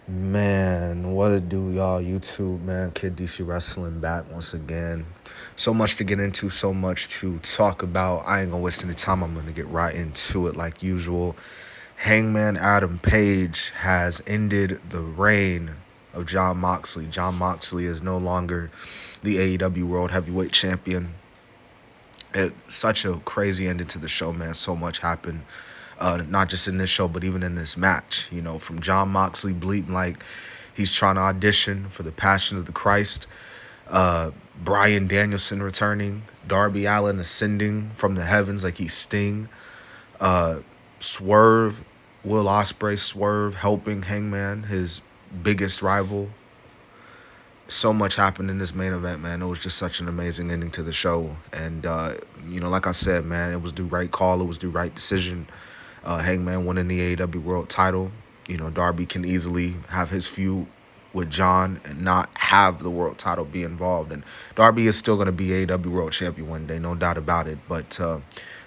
Man, what it do, y'all? YouTube, man. Kid DC Wrestling back once again. So much to get into, so much to talk about. I ain't gonna waste any time. I'm gonna get right into it like usual. Hangman Adam Page has ended the reign of Jon Moxley. Jon Moxley is no longer the AEW World Heavyweight Champion. Such a crazy ending to the show, man. So much happened. Not just in this show, but even in this match. You know, from Jon Moxley bleeding like he's trying to audition for the Passion of the Christ, Bryan Danielson returning, Darby Allin ascending from the heavens like he's Sting, Swerve, Will Ospreay Swerve helping Hangman, his biggest rival. So much happened in this main event, man. It was just such an amazing ending to the show. And, like I said, man, it was the right call. It was the right decision. Hangman winning the AEW World title. You know, Darby can easily have his feud with John and not have the world title be involved. And Darby is still going to be AEW World Champion one day, no doubt about it. But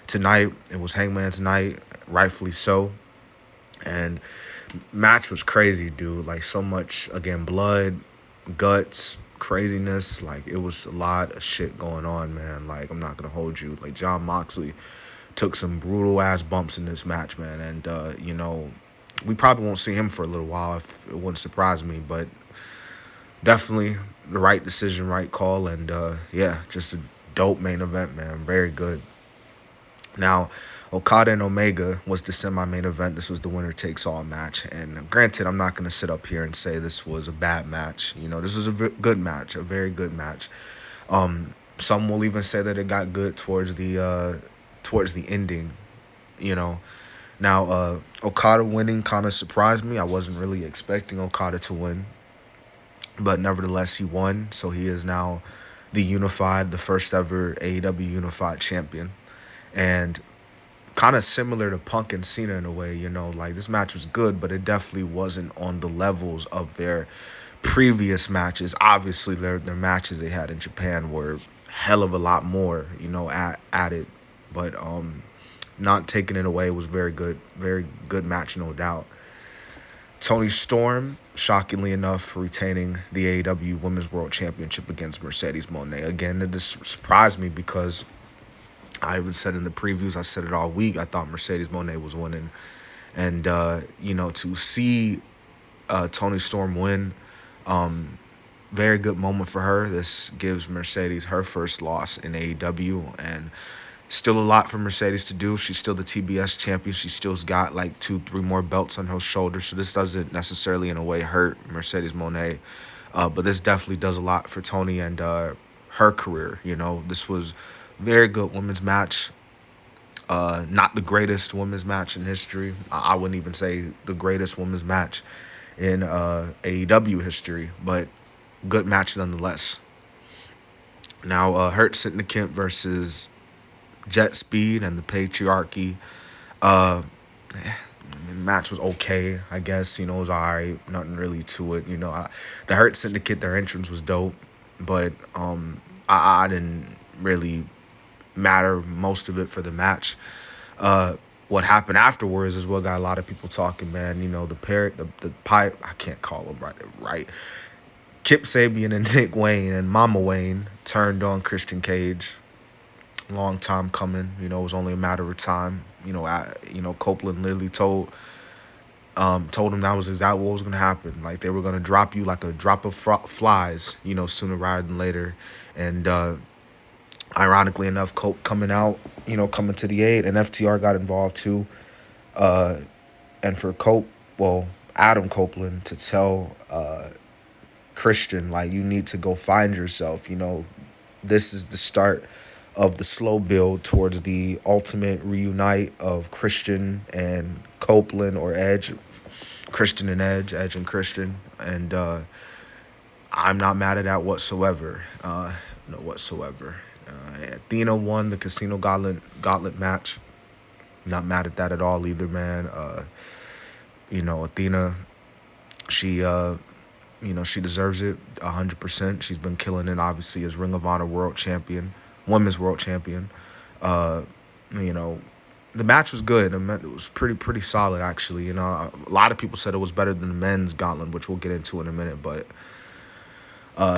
tonight, it was Hangman's night, rightfully so. And match was crazy, dude. Like, so much, again, blood, guts, craziness. Like, it was a lot of shit going on, man. Like, I'm not going to hold you. Like, Jon Moxley took some brutal ass bumps in this match, man. And, we probably won't see him for a little while. If it wouldn't surprise me, but definitely the right decision, right call. And, just a dope main event, man. Very good. Now, Okada and Omega was the semi-main event. This was the winner-takes-all match. And granted, I'm not going to sit up here and say this was a bad match. You know, this was a good match, a very good match. Some will even say that it got good towards the ending. You know, now Okada winning kind of surprised me. I wasn't really expecting Okada to win, but nevertheless, he won. So he is now the first ever AEW Unified Champion. And kind of similar to Punk and Cena in a way, you know, like this match was good, but it definitely wasn't on the levels of their previous matches. Obviously, their matches they had in Japan were hell of a lot more, you know, at it. But not taking it away was very good match, no doubt. Toni Storm, shockingly enough, retaining the AEW Women's World Championship against Mercedes Moné. Again, this surprised me because I even said in the previews, I said it all week, I thought Mercedes Moné was winning. And, to see Toni Storm win, very good moment for her. This gives Mercedes her first loss in AEW. And still a lot for Mercedes to do. She's still the TBS champion. She still's got like 2-3 more belts on her shoulders. So this doesn't necessarily in a way hurt Mercedes Moné. But this definitely does a lot for Toni and her career. You know, this was very good women's match. Not the greatest women's match in history. I wouldn't even say the greatest women's match in AEW history, but good match nonetheless. Now, Hurt Syndicate versus Jet Speed and the Patriarchy. Match was okay, I guess. You know, it was alright. Nothing really to it. You know, the Hurt Syndicate, their entrance was dope, but I didn't really matter most of it for the match. What happened afterwards is what got a lot of people talking, man. You know, the pipe, I can't call them right. Kip Sabian and Nick Wayne and Mama Wayne turned on Christian Cage. Long time coming. You know, it was only a matter of time. Copeland literally told him that was exactly what was going to happen. Like, they were going to drop you like a drop of flies, you know, sooner rather than later. And ironically enough, Cope coming to the aid, and FTR got involved too. And for Adam Copeland to tell Christian, like, you need to go find yourself. You know, this is the start of the slow build towards the ultimate reunite of Christian and Copeland, or Edge. Christian and Edge and Christian. And I'm not mad at that whatsoever. No, whatsoever. Athena won the Casino Gauntlet match. Not mad at that at all either, man. Athena, she she deserves it 100%. She's been killing it, obviously, as Ring of Honor World Champion, Women's World Champion. The match was good. It was pretty solid actually. You know, a lot of people said it was better than the men's gauntlet, which we'll get into in a minute. But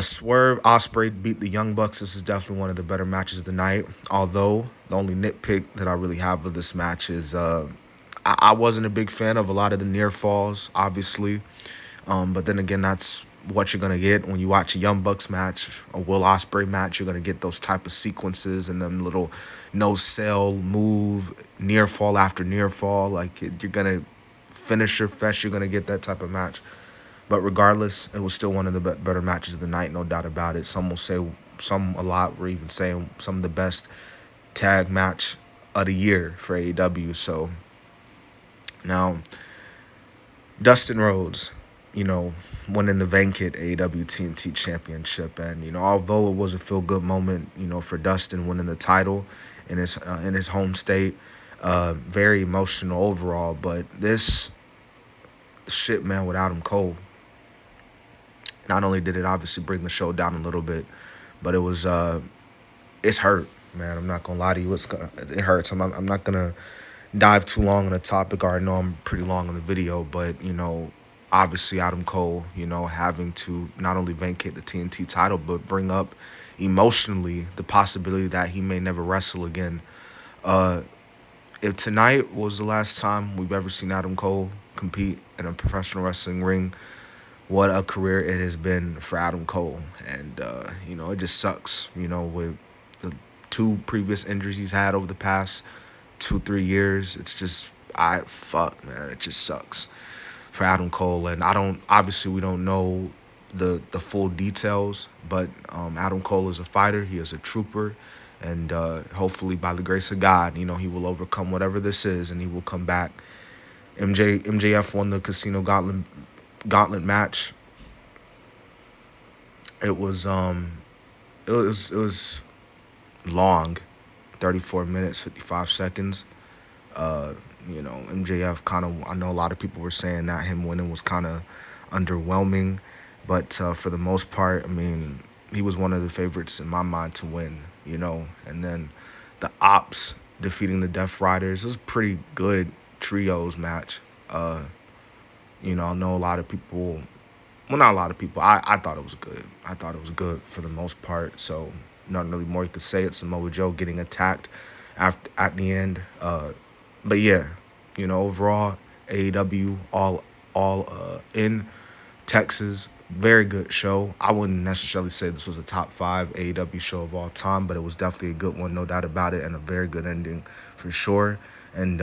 Swerve Osprey beat the Young Bucks. This is definitely one of the better matches of the night. Although the only nitpick that I really have of this match is I wasn't a big fan of a lot of the near falls, obviously. But then again, that's what you're gonna get when you watch a Young Bucks match, a Will Osprey match. You're gonna get those type of sequences and them little no sell move, near fall after near fall. Like you're gonna finish your fest. You're gonna get that type of match. But regardless, it was still one of the better matches of the night, no doubt about it. Some will say, some a lot were even saying some of the best tag match of the year for AEW. So now Dustin Rhodes, you know, winning the vacant AEW TNT Championship, and although it was a feel good moment, for Dustin winning the title in his home state, very emotional overall. But this shit, man, with Adam Cole, not only did it obviously bring the show down a little bit, but it's hurt, man. I'm not gonna lie to you, it hurts. I'm not gonna dive too long on the topic. I already know I'm pretty long on the video, but obviously Adam Cole, having to not only vacate the TNT title, but bring up emotionally the possibility that he may never wrestle again. Uh, if tonight was the last time we've ever seen Adam Cole compete in a professional wrestling ring, what a career it has been for Adam Cole. And, it just sucks, with the two previous injuries he's had over the past 2-3 years. It's just, fuck, man, it just sucks for Adam Cole. And obviously, we don't know the full details, but Adam Cole is a fighter, he is a trooper. And hopefully, by the grace of God, he will overcome whatever this is and he will come back. MJF won the Casino Gauntlet match. It was it was long, 34 minutes 55 seconds. MJF kind of, I know a lot of people were saying that him winning was kind of underwhelming, but for the most part, I mean, he was one of the favorites in my mind to win. And then the Ops defeating the Death Riders. It was a pretty good trios match. I know a lot of people, well, not a lot of people. I thought it was good. I thought it was good for the most part. So nothing really more you could say. It's Samoa Joe getting attacked at the end. But yeah, overall, AEW all in Texas. Very good show. I wouldn't necessarily say this was a top 5 AEW show of all time, but it was definitely a good one, no doubt about it, and a very good ending for sure. And